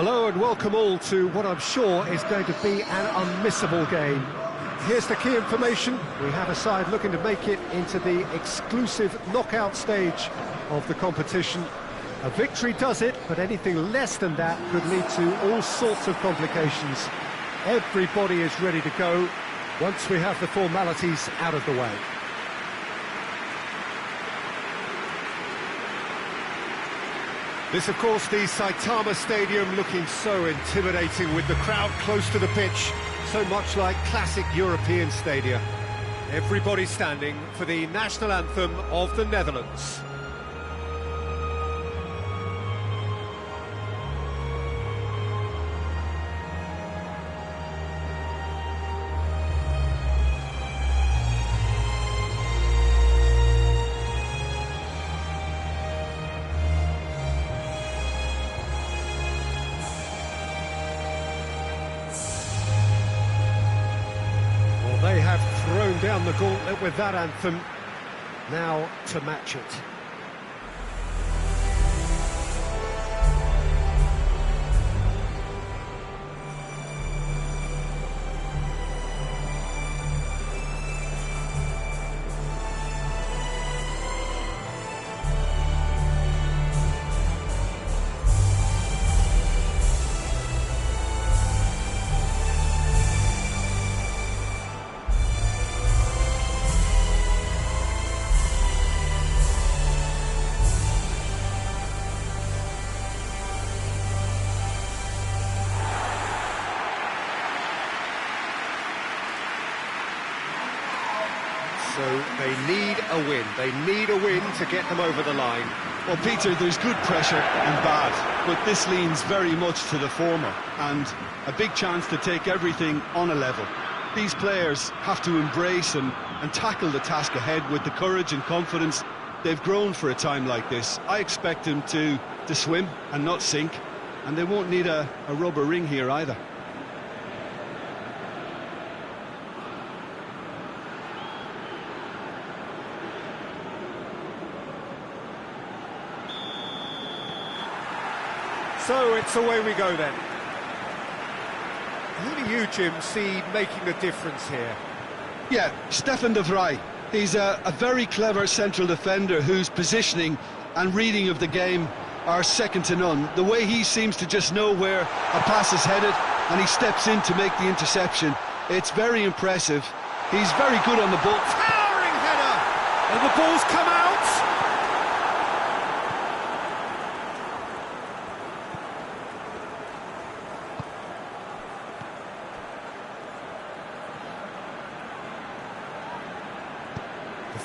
Hello and welcome all to what I'm sure is going to be an unmissable game. Here's the key information. We have a side looking to make it into the exclusive knockout stage of the competition. A victory does it, but anything less than that could lead to all sorts of complications. Everybody is ready to go once we have the formalities out of the way. This, of course, the Saitama Stadium, looking so intimidating with the crowd close to the pitch, so much like classic European stadia. Everybody standing for the national anthem of the Netherlands. They have thrown down the gauntlet with that anthem. Now to match it. So they need a win. They need a win to get them over the line. Well, Peter, there's good pressure and bad, but this leans very much to the former, and a big chance to take everything on a level. These players have to embrace and tackle the task ahead with the courage and confidence they've grown for a time like this. I expect them to swim and not sink, and they won't need a rubber ring here either. So it's away we go then. Who do you, Jim, see making a difference here? Yeah, Stefan de Vrij. He's a very clever central defender whose positioning and reading of the game are second to none. The way he seems to just know where a pass is headed and he steps in to make the interception. It's very impressive. He's very good on the ball. Towering header! And the ball's come out!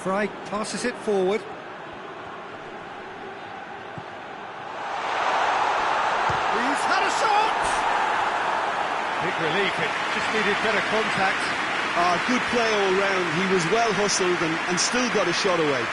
Fry passes it forward. He's had a shot! Big relief, it just needed better contact. Good play all round. He was well hustled and still got a shot away.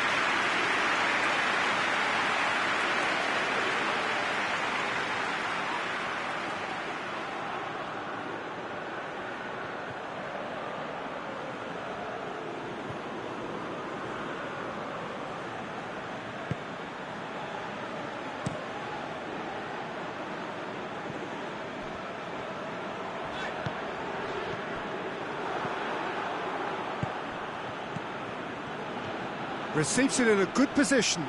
Receives it in a good position.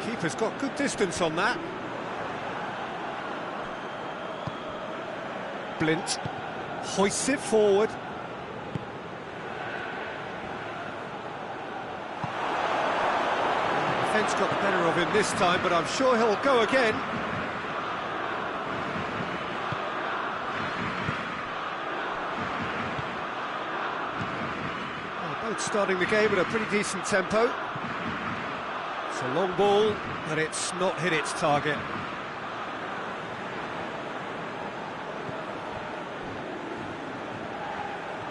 Keeper's got good distance on that. Blint hoists it forward. The defence got the better of him this time, but I'm sure he'll go again. Both starting the game at a pretty decent tempo. It's a long ball, but it's not hit its target.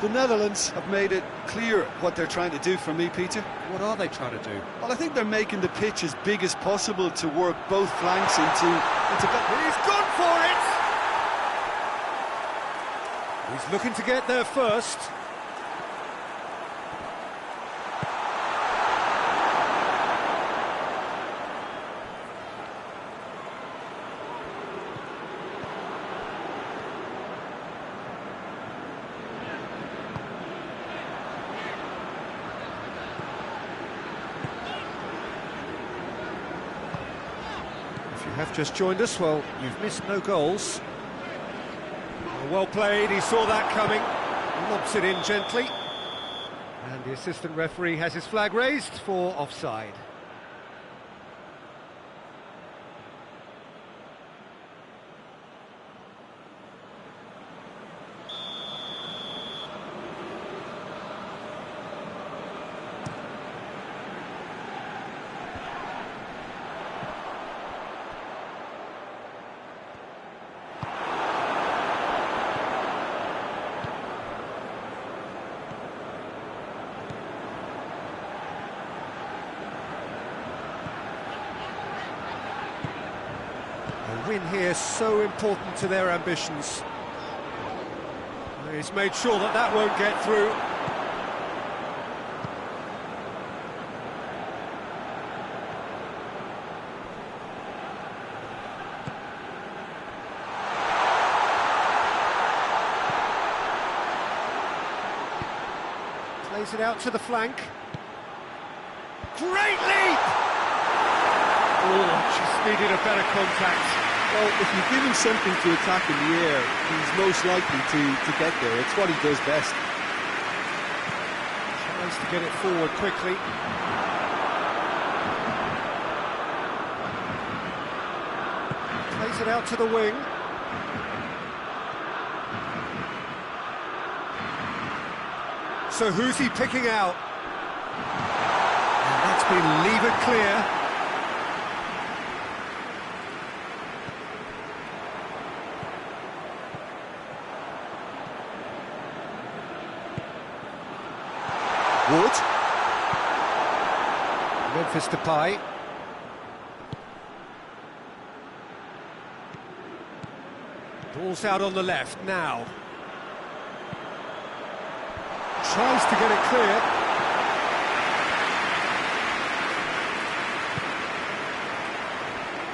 The Netherlands have made it clear what they're trying to do for me, Peter. What are they trying to do? Well, I think they're making the pitch as big as possible to work both flanks into... He's gone for it! He's looking to get there first. have just joined us, well, you've missed no goals. Well played, he saw that coming, lobs it in gently. And the assistant referee has his flag raised for offside. A win here so important to their ambitions. He's made sure that that won't get through. Plays it out to the flank. Great leap! Oh, just needed a better contact. Well, if you give him something to attack in the air, he's most likely to get there. It's what he does best. Tries to get it forward quickly. Plays it out to the wing. So who's he picking out? And that's been levered clear. Wood. Memphis Depay. Ball's out on the left now. Tries to get it clear.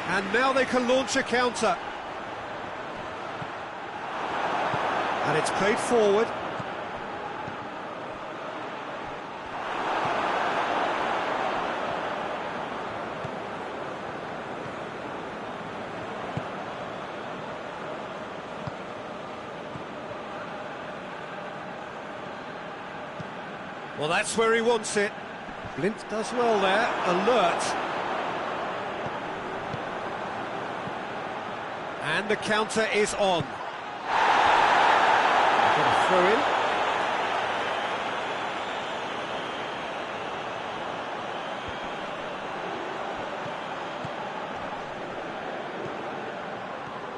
And now they can launch a counter. And it's played forward. Well, that's where he wants it. Blint does well there, alert. And the counter is on. Got a throw in.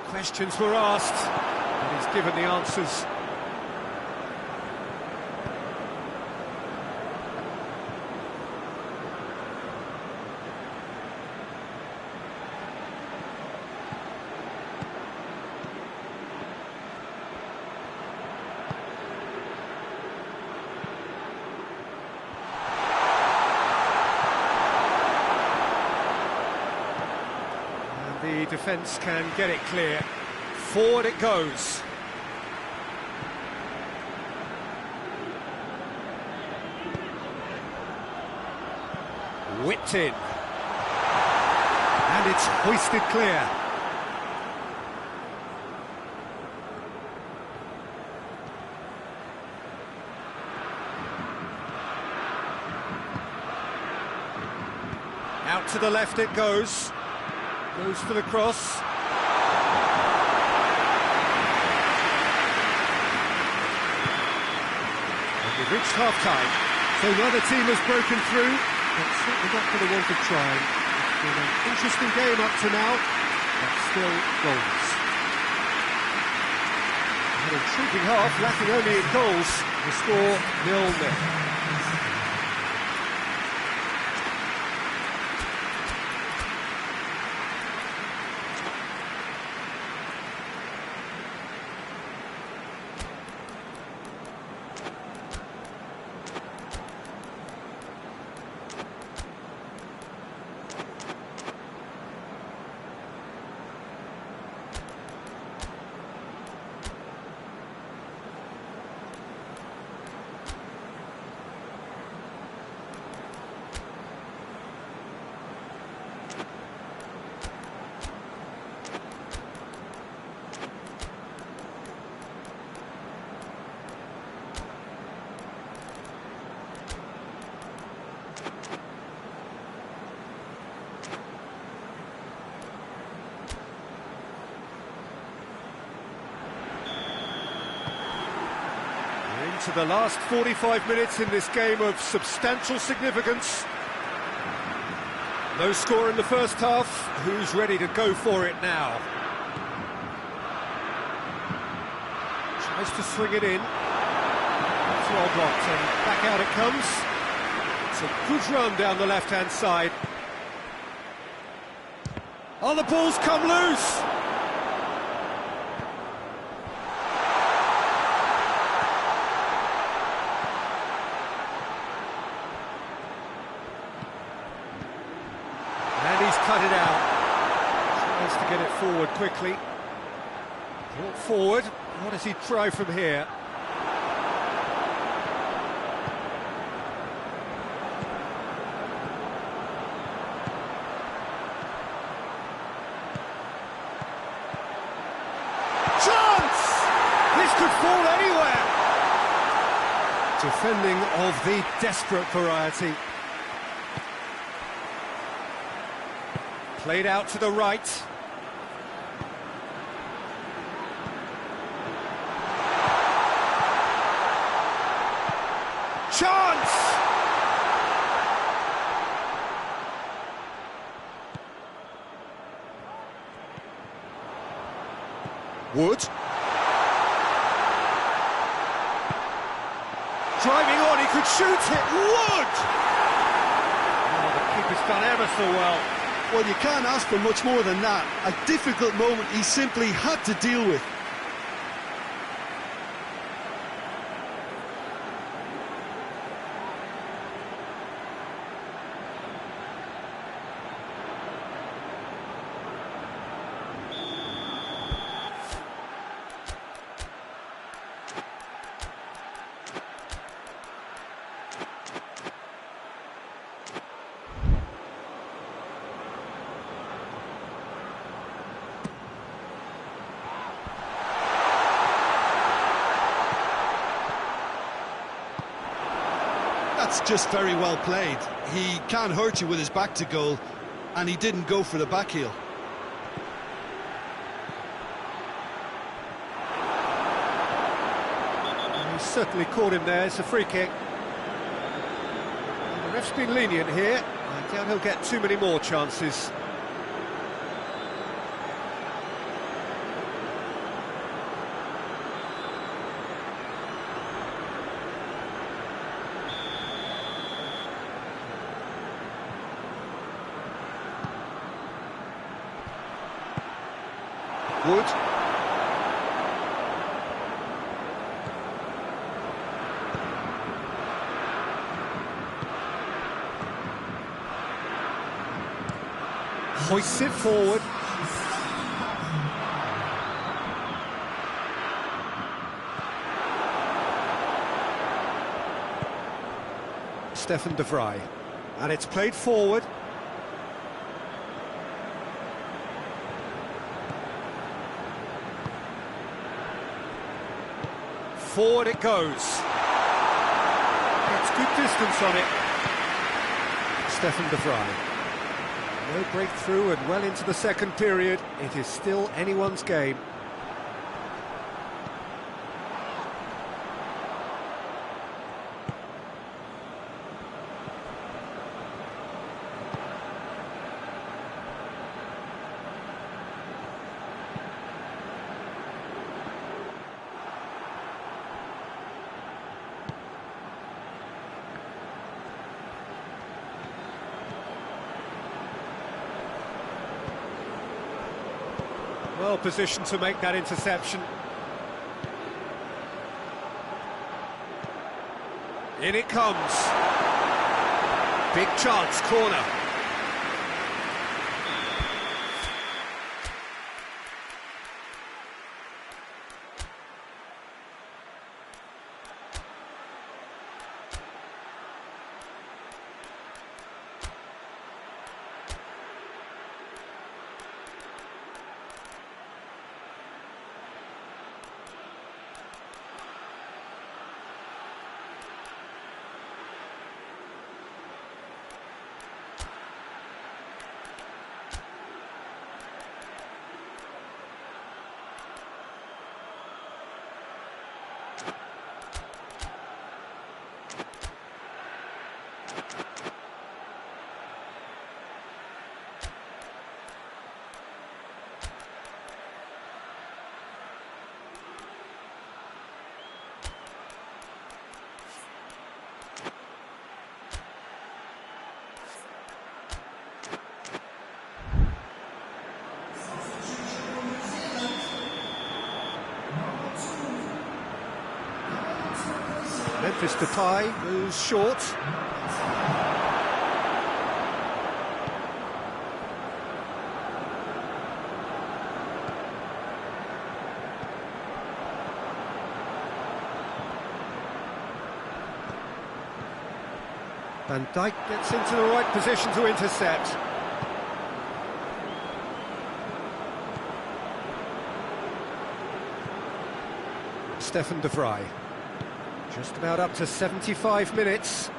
Questions were asked, and he's given the answers. The defence can get it clear. Forward it goes. Whipped in. And it's hoisted clear. Out to the left it goes. Goes for the cross. And we've reached half-time. So neither team has broken through, but certainly not for the want of trying. It's been an interesting game up to now, but still goals. An intriguing half, lacking only in goals. The score 0-0. into the last 45 minutes in this game of substantial significance. No score in the first half. Who's ready to go for it now? Tries to swing it in. It's well blocked and back out it comes. It's a good run down the left-hand side. Oh, the ball's come loose! And he's cut it out. Tries to get it forward quickly. Brought forward. What does he try from here? Chance! This could fall anywhere! Defending of the desperate variety. Played out to the right. Chance! Wood. Driving on, he could shoot it. Wood! Oh, the keeper's done ever so well. Well, you can't ask for much more than that. A difficult moment he simply had to deal with. That's just very well played. He can't hurt you with his back to goal, and he didn't go for the back heel. He certainly caught him there. It's a free kick. And the ref's been lenient here. I doubt he'll get too many more chances. Wood. Hoists it forward. Stefan de Vrij. And it's played forward. Forward it goes. It's good distance on it. Stefan de Vrij. No breakthrough and well into the second period. It is still anyone's game. Well positioned to make that interception. In it comes. Big chance, corner. Memphis Depay goes short. Van Dijk gets into the right position to intercept. Stefan de Vrij. Just about up to 75 minutes.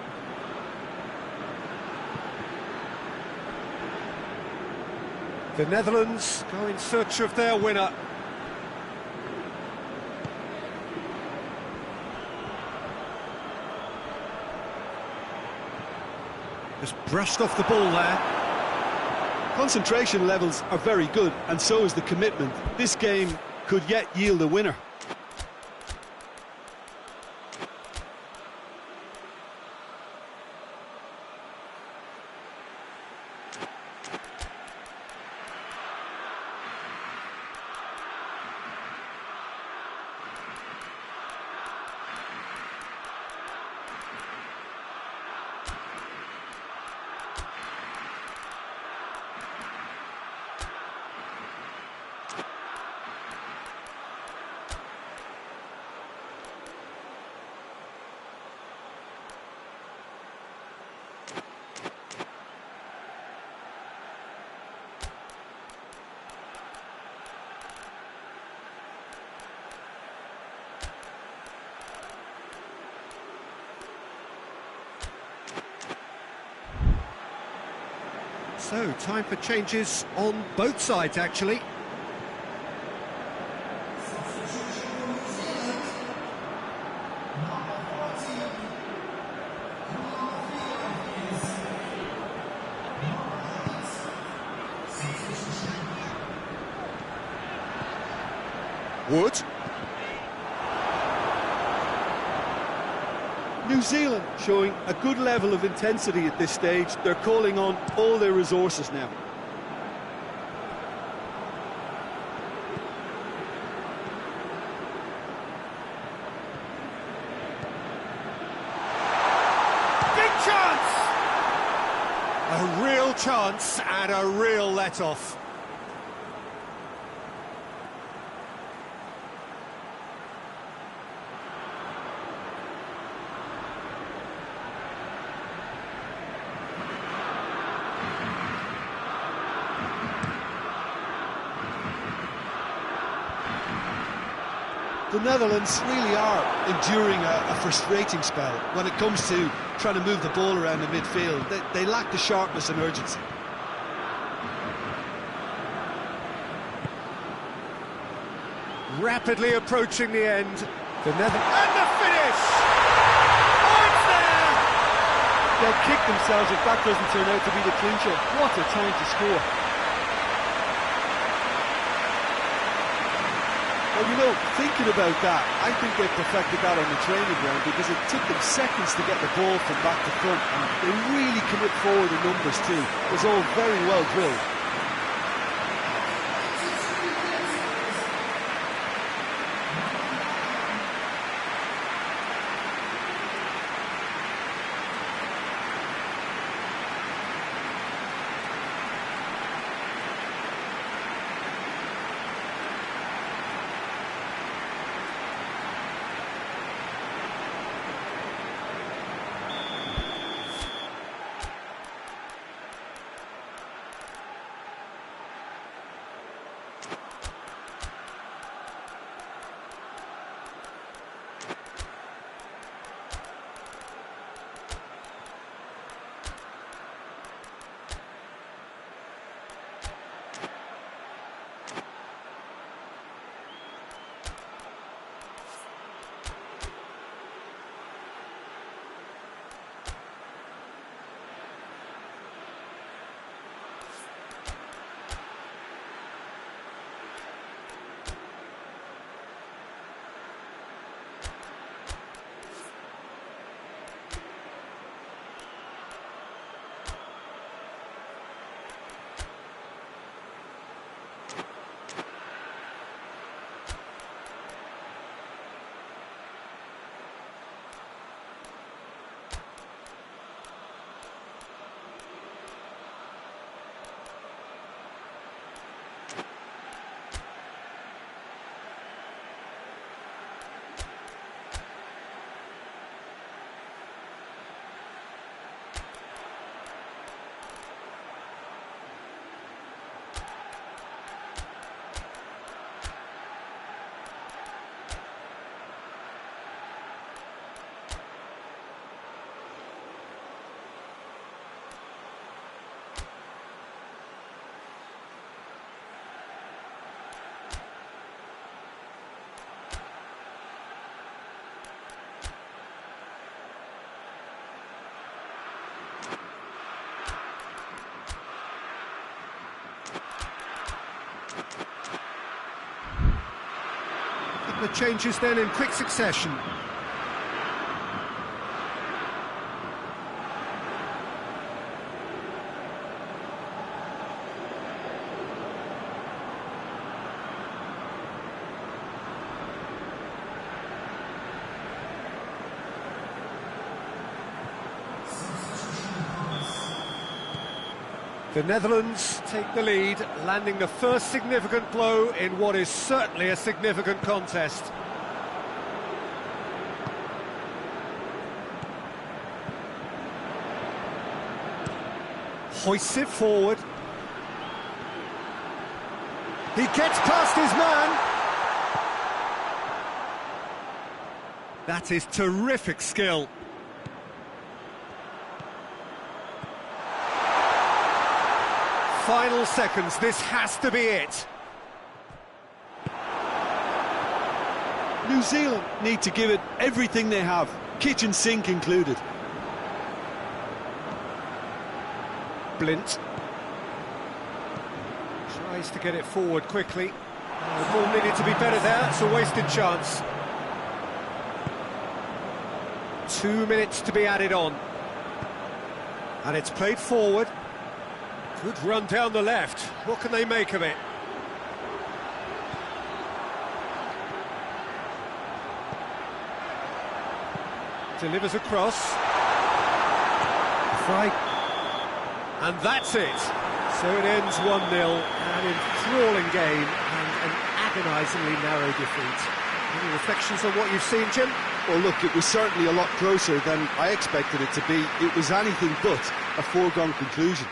The Netherlands go in search of their winner. Just brushed off the ball there. Concentration levels are very good, and so is the commitment. This game could yet yield a winner. So, time for changes on both sides, actually. Wood. New Zealand showing a good level of intensity at this stage. They're calling on all their resources now. Big chance! A real chance and a real let-off. The Netherlands really are enduring a frustrating spell when it comes to trying to move the ball around the midfield. They lack the sharpness and urgency. Rapidly approaching the end. The Netherlands... And the finish! Oh, it's there! They'll kick themselves if that doesn't turn out to be the clincher. What a time to score. Well, you know, thinking about that, I think they perfected that on the training ground because it took them seconds to get the ball from back to front, and they really commit forward in numbers too. It was all very well drilled. The changes then in quick succession. The Netherlands take the lead, landing the first significant blow in what is certainly a significant contest. Hoists it forward. He gets past his man. That is terrific skill. Final seconds, this has to be it. New Zealand need to give it everything they have, kitchen sink included. Blint tries to get it forward quickly. The ball needed to be better there, it's a wasted chance. 2 minutes to be added on. And it's played forward. Good run down the left. What can they make of it? Delivers across. Fry. And that's it. So it ends 1-0. An enthralling game and an agonisingly narrow defeat. Any reflections on what you've seen, Jim? Well, look, it was certainly a lot closer than I expected it to be. It was anything but a foregone conclusion.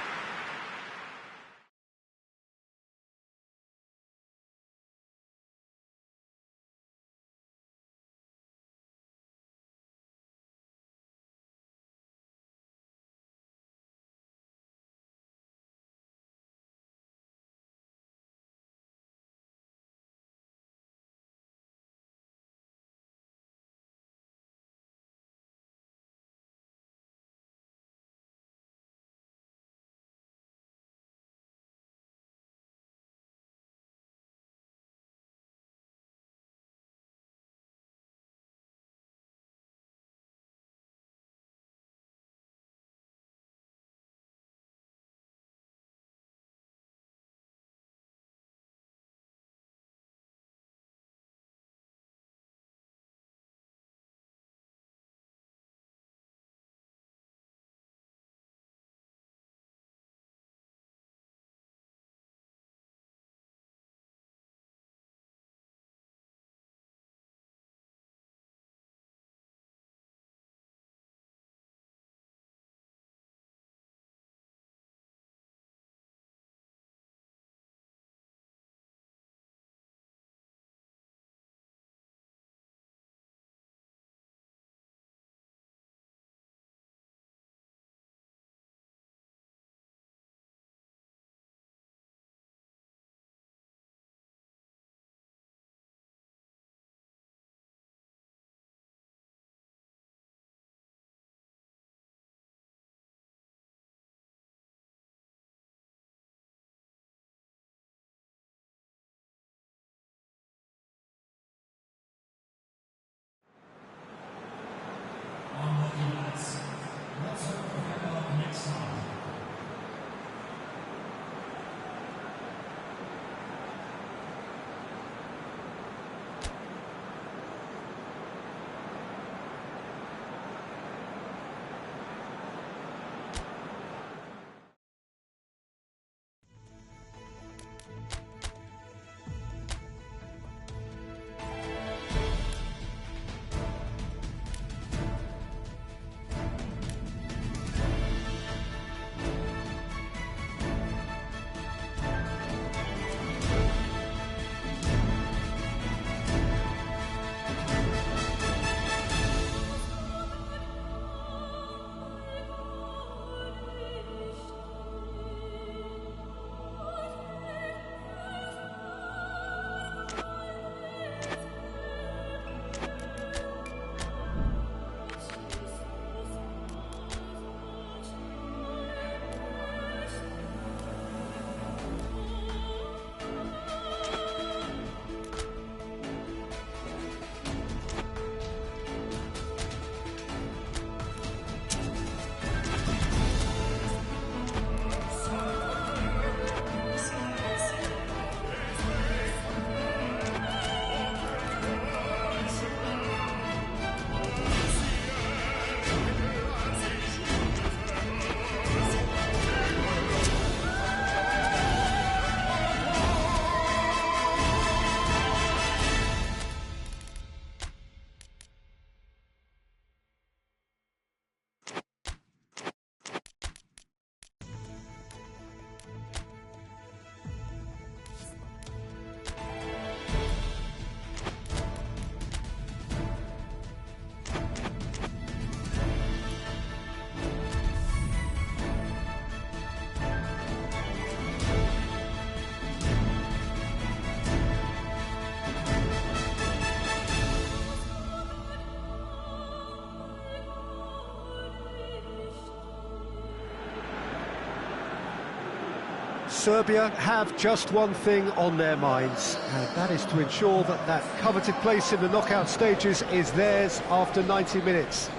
Serbia have just one thing on their minds, and that is to ensure that that coveted place in the knockout stages is theirs after 90 minutes.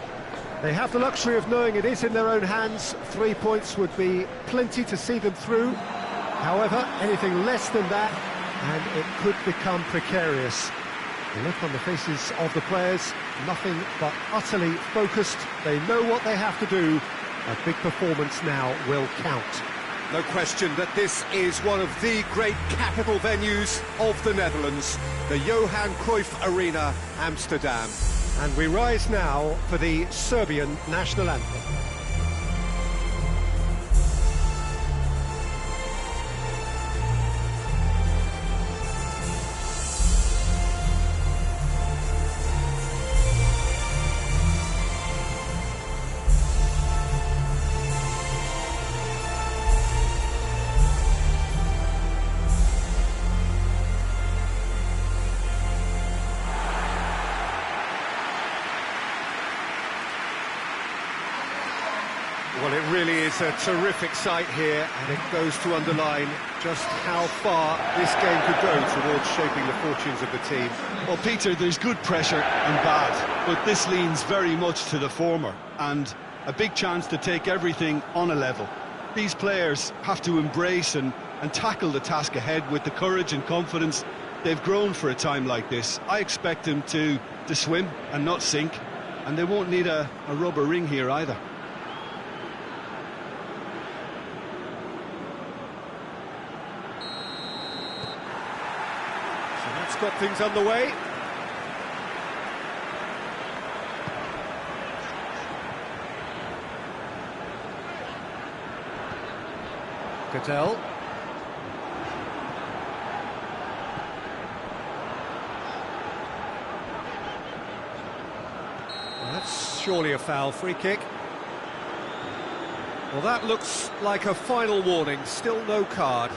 They have the luxury of knowing it is in their own hands. 3 points would be plenty to see them through. However, anything less than that, and it could become precarious. The look on the faces of the players, nothing but utterly focused. They know what they have to do. A big performance now will count. No question that this is one of the great capital venues of the Netherlands, the Johan Cruyff Arena, Amsterdam. And we rise now for the Serbian national anthem. Well, it really is a terrific sight here, and it goes to underline just how far this game could go towards shaping the fortunes of the team. Well, Peter, there's good pressure and bad, but this leans very much to the former, and a big chance to take everything on a level. These players have to embrace and tackle the task ahead with the courage and confidence they've grown for a time like this. I expect them to swim and not sink, and they won't need a rubber ring here either. Got things underway. Cattell. Well, that's surely a foul. Free kick. Well, that looks like a final warning. Still no card.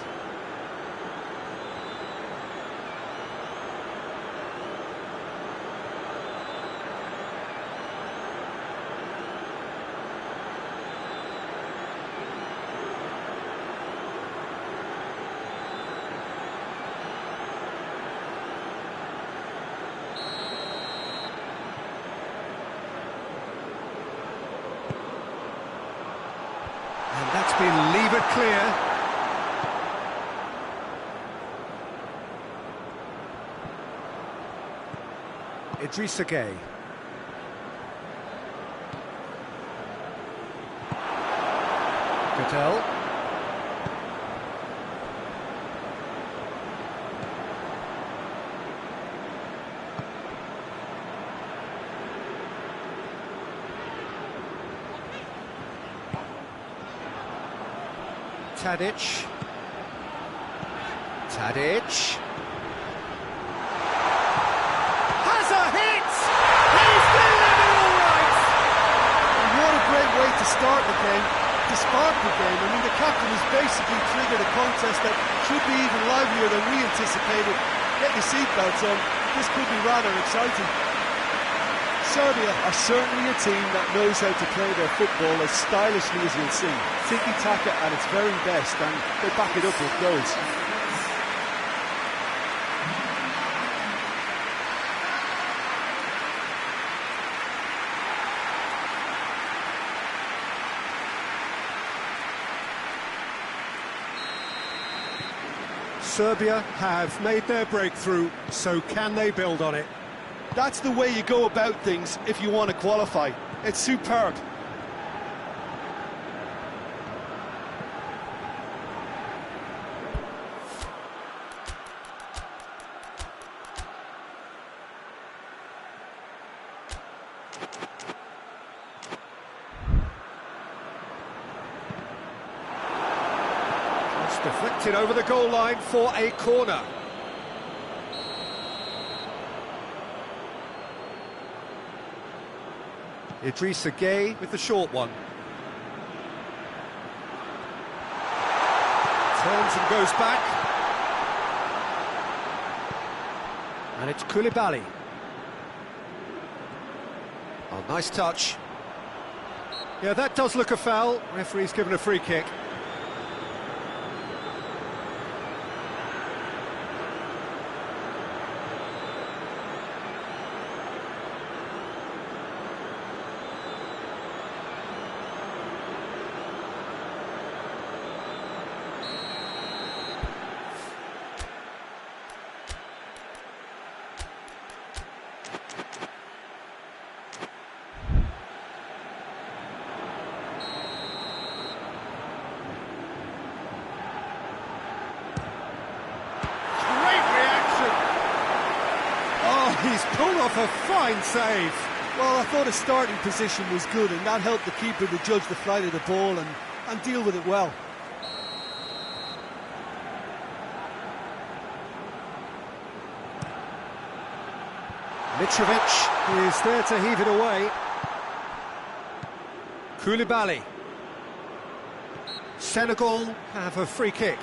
And that's been levered clear. Idrissa Gueye. Cattell. Tadic. Has a hit! He's delivered all right! And what a great way to start the game, to spark the game. I mean, the captain has basically triggered a contest that should be even livelier than we anticipated. Get your seatbelts on, this could be rather exciting. Serbia are certainly a team that knows how to play their football as stylishly as you'll see. Tiki-taka at its very best, and they back it up with goals. Serbia have made their breakthrough, so can they build on it? That's the way you go about things if you want to qualify. It's superb. It's deflected over the goal line for a corner. Idrissa Gueye with the short one. Turns and goes back. And it's Koulibaly. Oh, nice touch. Yeah, that does look a foul. Referee's given a free kick. he's pulled off a fine save. Well, I thought his starting position was good, and that helped the keeper to judge the flight of the ball and deal with it well. Mitrovic is there to heave it away. Koulibaly. Senegal have a free kick.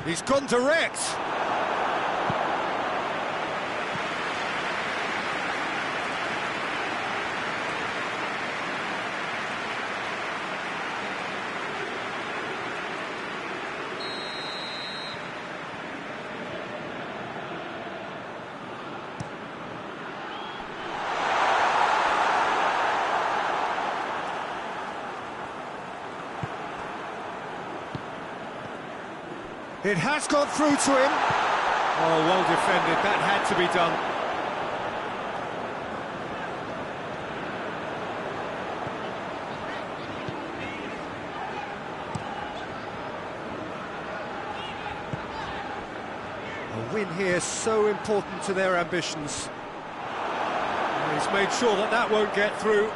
He's gone direct. It has gone through to him. Oh, well defended. That had to be done. A win here so important to their ambitions. And he's made sure that that won't get through.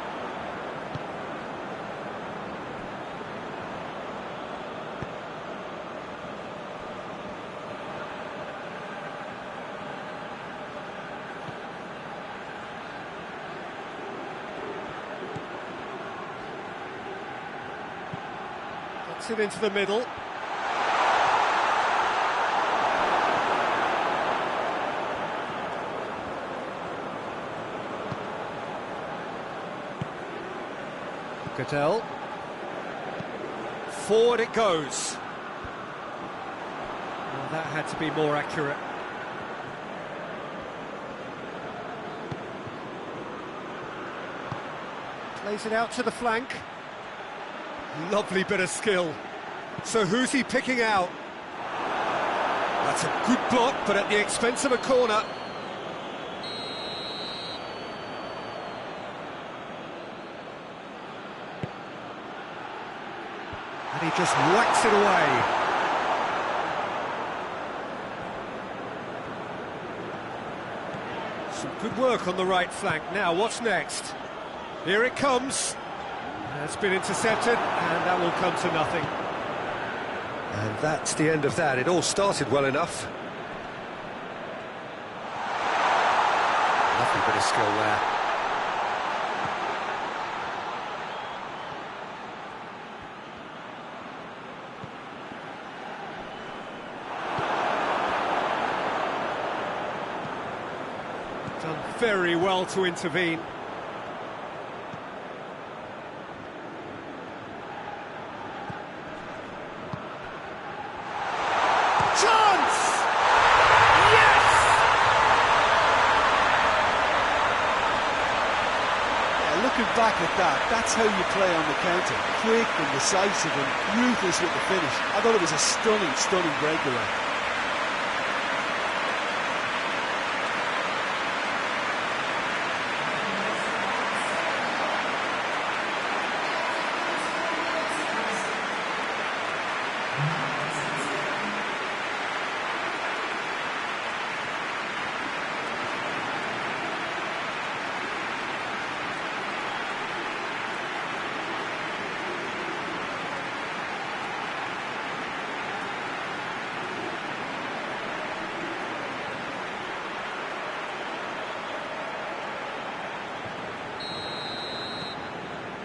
It into the middle. Cattell. Forward it goes. Well, that had to be more accurate. Plays it out to the flank. Lovely bit of skill. So who's he picking out? That's a good block, but at the expense of a corner. And he just whacks it away. Some good work on the right flank. Now, what's next? Here it comes. It's been intercepted, and that will come to nothing. And that's the end of that. It all started well enough. Lovely bit of skill there. Done very well to intervene. Looking back at that, that's how you play on the counter. Quick and decisive and ruthless with the finish. I thought it was a stunning, stunning breakaway.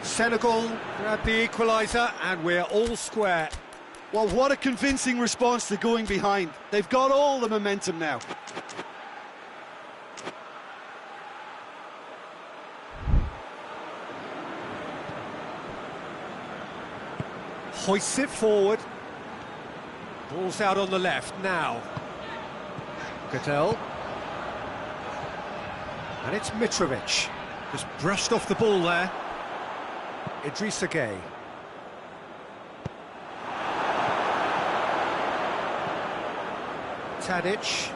Senegal grab the equaliser, and we're all square. Well, what a convincing response to going behind. They've got all the momentum now. Hoists it forward. Ball's out on the left now. Cattell. And it's Mitrovic. Just brushed off the ball there. Idrissa Gueye. Tadic.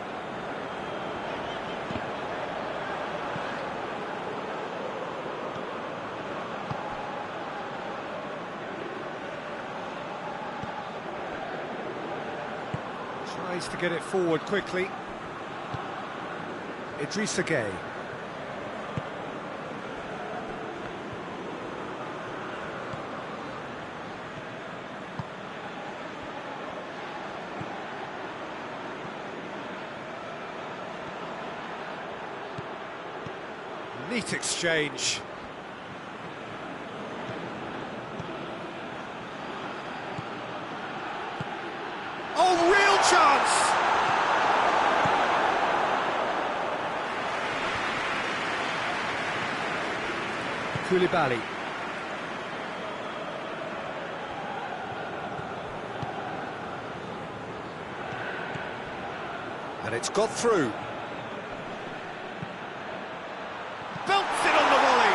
Tries to get it forward quickly. Idrissa Gueye. Neat exchange. Oh, real chance! Koulibaly. And it's got through. Belts it on the volley.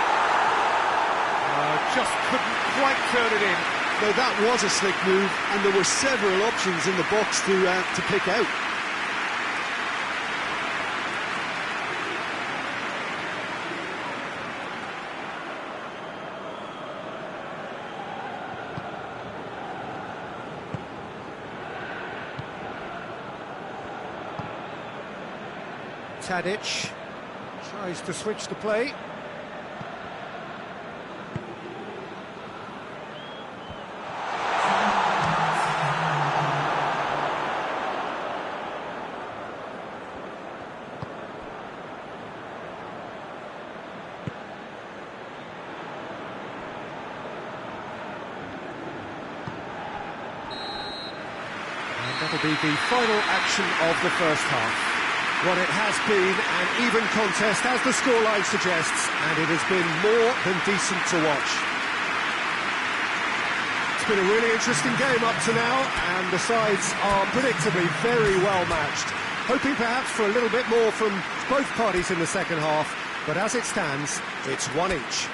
Just couldn't quite turn it in. Now that was a slick move, and there were several options in the box to pick out. Tadic tries to switch the play. And that'll be the final action of the first half. Well, it has been an even contest, as the scoreline suggests, and it has been more than decent to watch. It's been a really interesting game up to now, and the sides are predictably very well matched. Hoping perhaps for a little bit more from both parties in the second half, but as it stands, it's one each.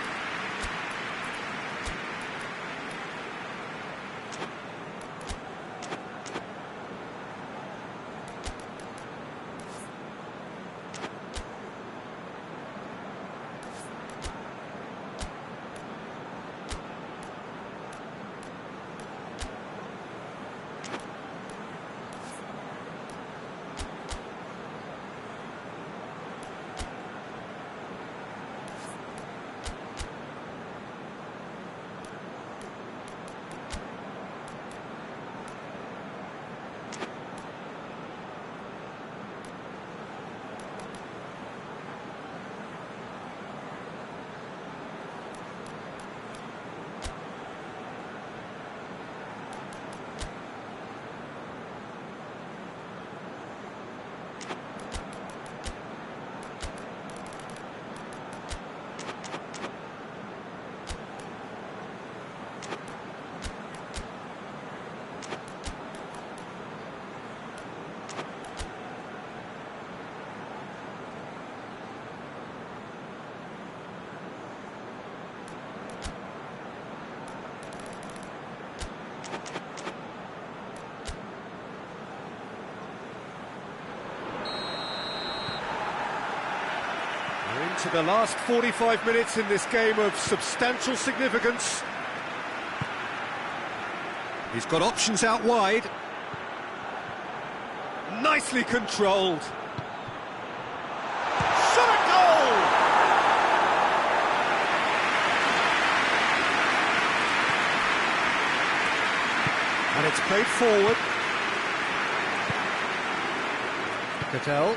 To the last 45 minutes in this game of substantial significance. He's got options out wide. Nicely controlled. Shot a goal! And it's played forward. Cattell.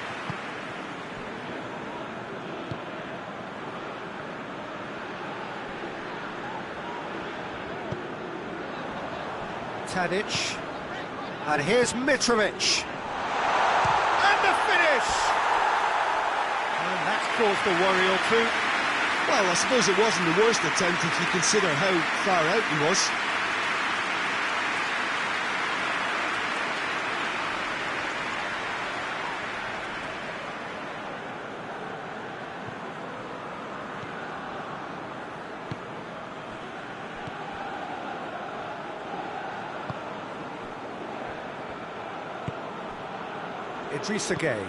Tadic, and here's Mitrovic, and the finish! And that's caused a worry or two. Well, I suppose it wasn't the worst attempt if you consider how far out he was. Idrissa Gueye.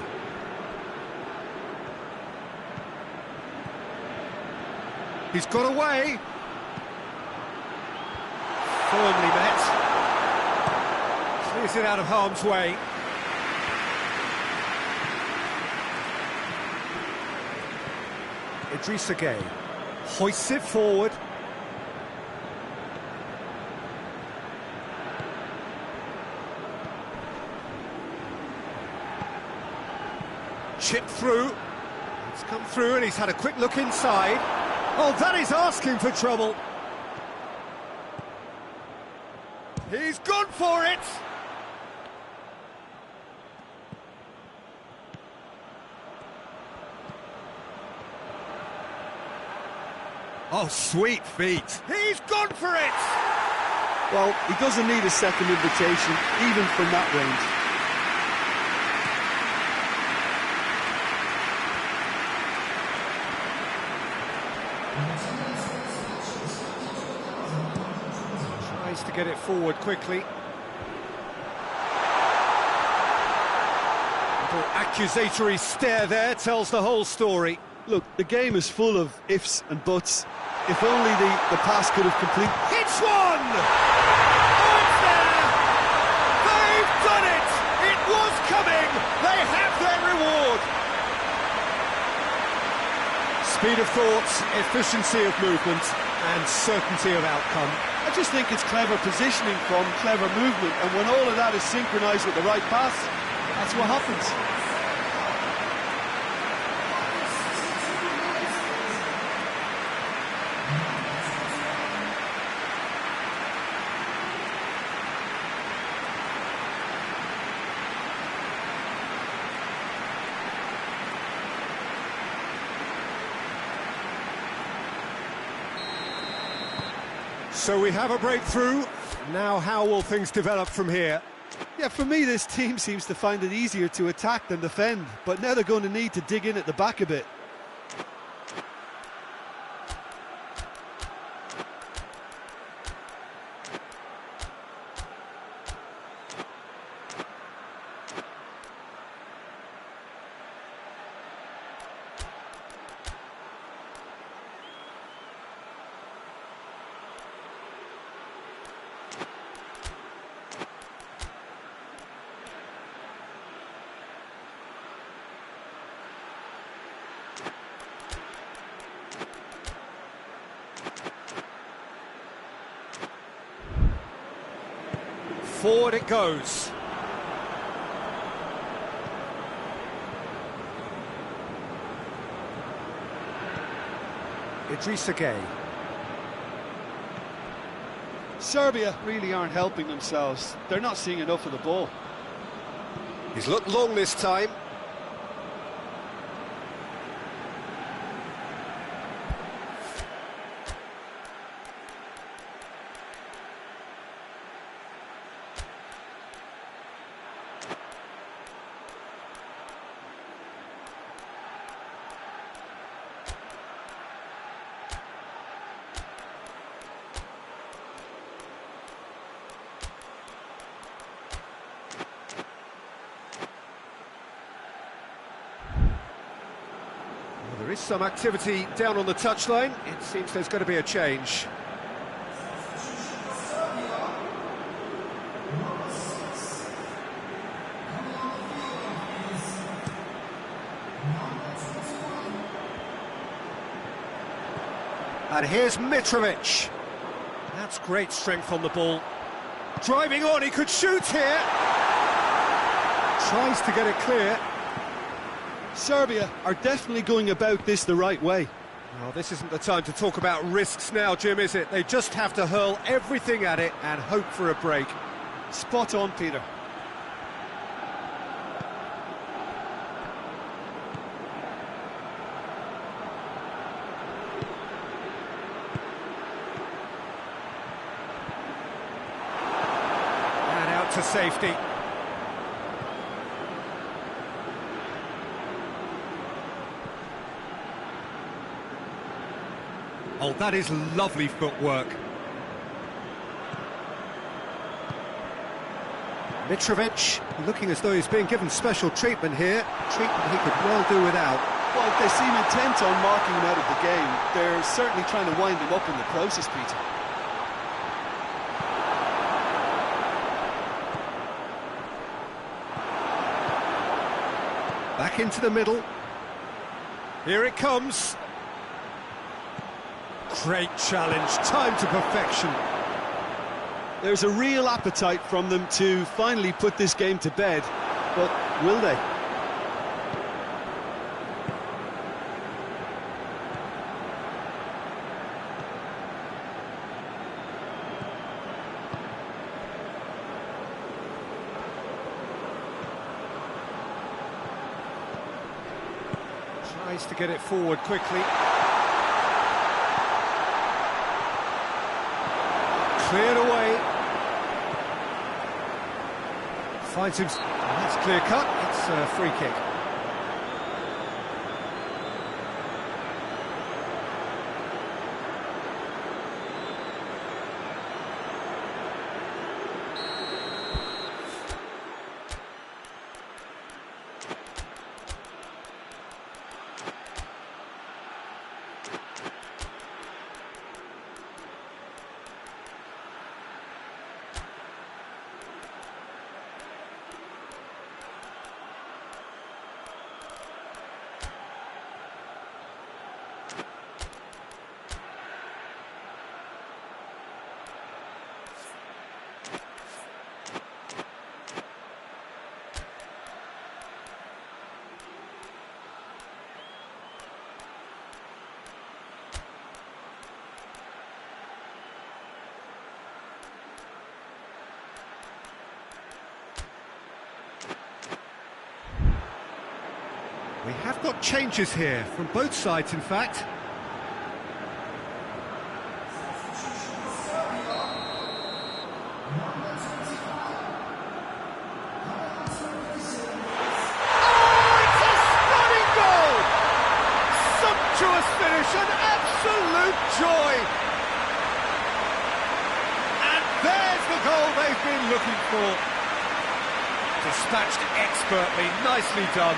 He's got away. Firmly met. Clears it out of harm's way. Idrissa Gueye hoists it forward. Chip through. It's come through and he's had a quick look inside. Oh, that is asking for trouble. He's gone for it! Oh, sweet feet. He's gone for it! Well, he doesn't need a second invitation, even from that range. Tries to get it forward quickly. Little accusatory stare there tells the whole story. Look, the game is full of ifs and buts. If only the pass could have completed. Hits one! Oh, it's there! They've done it! It was coming! They have their reward! Speed of thought, efficiency of movement, and certainty of outcome. I just think it's clever positioning from clever movement, and when all of that is synchronised with the right pass, that's what happens. So we have a breakthrough. Now how will things develop from here? Yeah, for me, this team seems to find it easier to attack than defend, but now they're going to need to dig in at the back a bit. Forward it goes. Idrissa Gueye. Serbia really aren't helping themselves. They're not seeing enough of the ball. He's looked long this time. There is some activity down on the touchline. It seems there's going to be a change. And here's Mitrovic. That's great strength on the ball. Driving on, he could shoot here. Tries to get it clear. Serbia are definitely going about this the right way. Well, this isn't the time to talk about risks now, Jim, is it? They just have to hurl everything at it and hope for a break. Spot on, Peter. And out to safety. Oh, that is lovely footwork. Mitrovic, looking as though he's being given special treatment here. Treatment he could well do without. Well, they seem intent on marking him out of the game. They're certainly trying to wind him up in the process, Peter. Back into the middle. Here it comes. Great challenge, time to perfection. There's a real appetite from them to finally put this game to bed, but will they? Tries to get it forward quickly. Cleared away. Finds him. That's clear cut. It's a free kick. We have got changes here, from both sides in fact. Oh, it's a stunning goal! Sumptuous finish, an absolute joy! And there's the goal they've been looking for. Dispatched expertly, nicely done.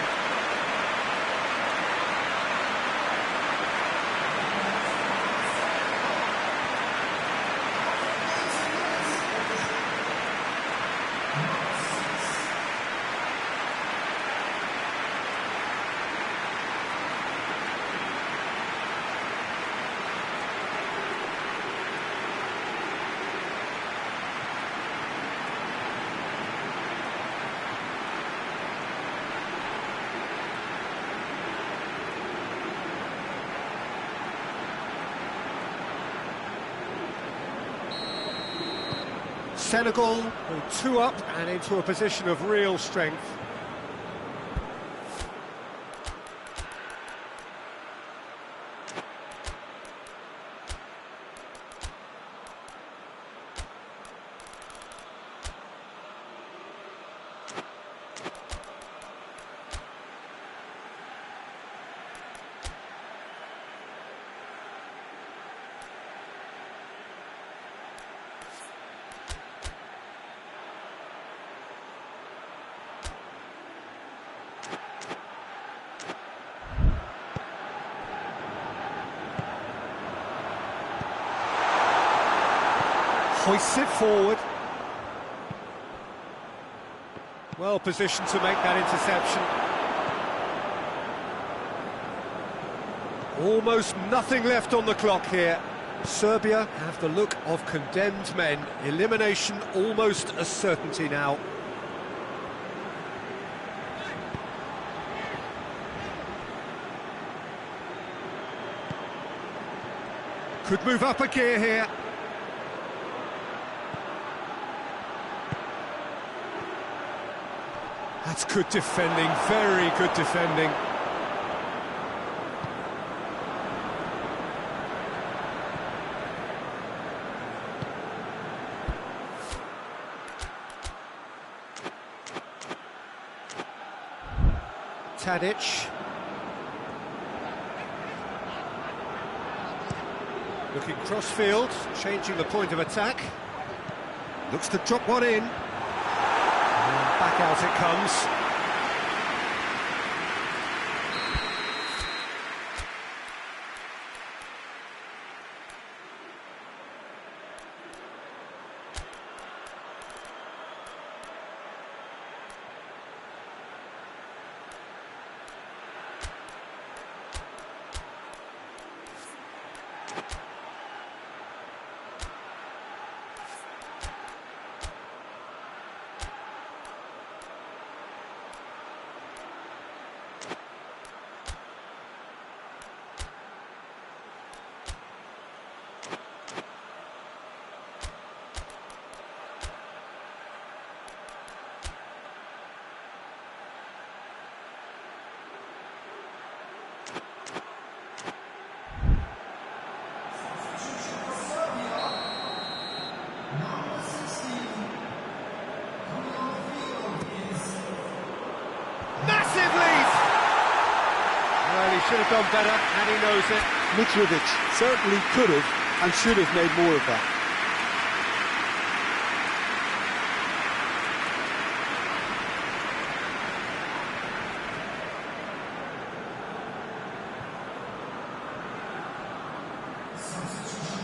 Senegal go 2 up and into a position of real strength. Hoists it forward. Well positioned to make that interception. Almost nothing left on the clock here. Serbia have the look of condemned men. Elimination almost a certainty now. Could move up a gear here. That's good defending, very good defending. Tadic. Looking cross-field, changing the point of attack. Looks to drop one in. And back out it comes. Massive lead! Well, he should have done better, and he knows it. Mitrovic certainly could have and should have made more of that.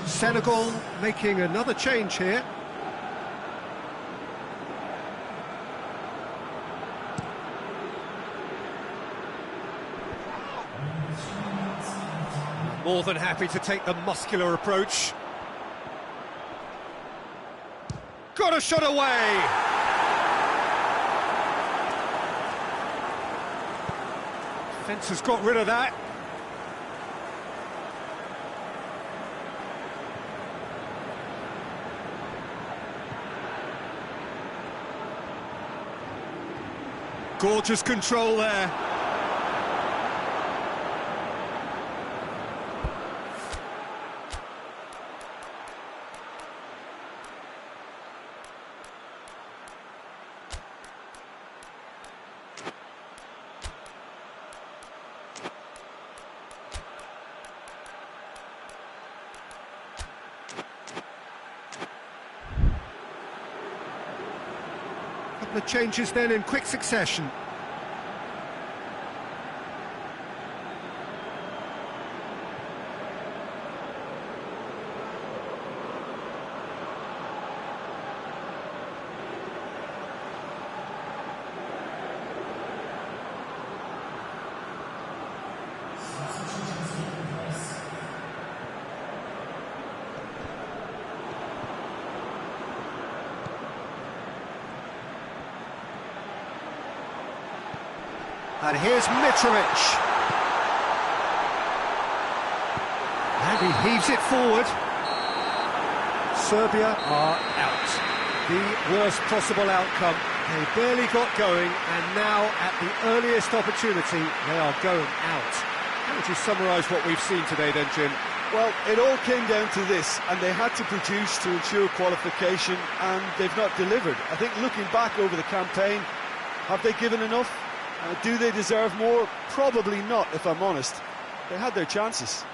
Senegal making another change here. More than happy to take the muscular approach. Got a shot away! Defence has got rid of that. Gorgeous control there. Couple of changes then in quick succession. And here's Mitrovic. And he heaves it forward. Serbia are out. The worst possible outcome. They barely got going, and now, at the earliest opportunity, they are going out. How would you summarise what we've seen today then, Jim? Well, it all came down to this, and they had to produce to ensure qualification, and they've not delivered. I think looking back over the campaign, have they given enough? Do they deserve more? Probably not, if I'm honest. They had their chances.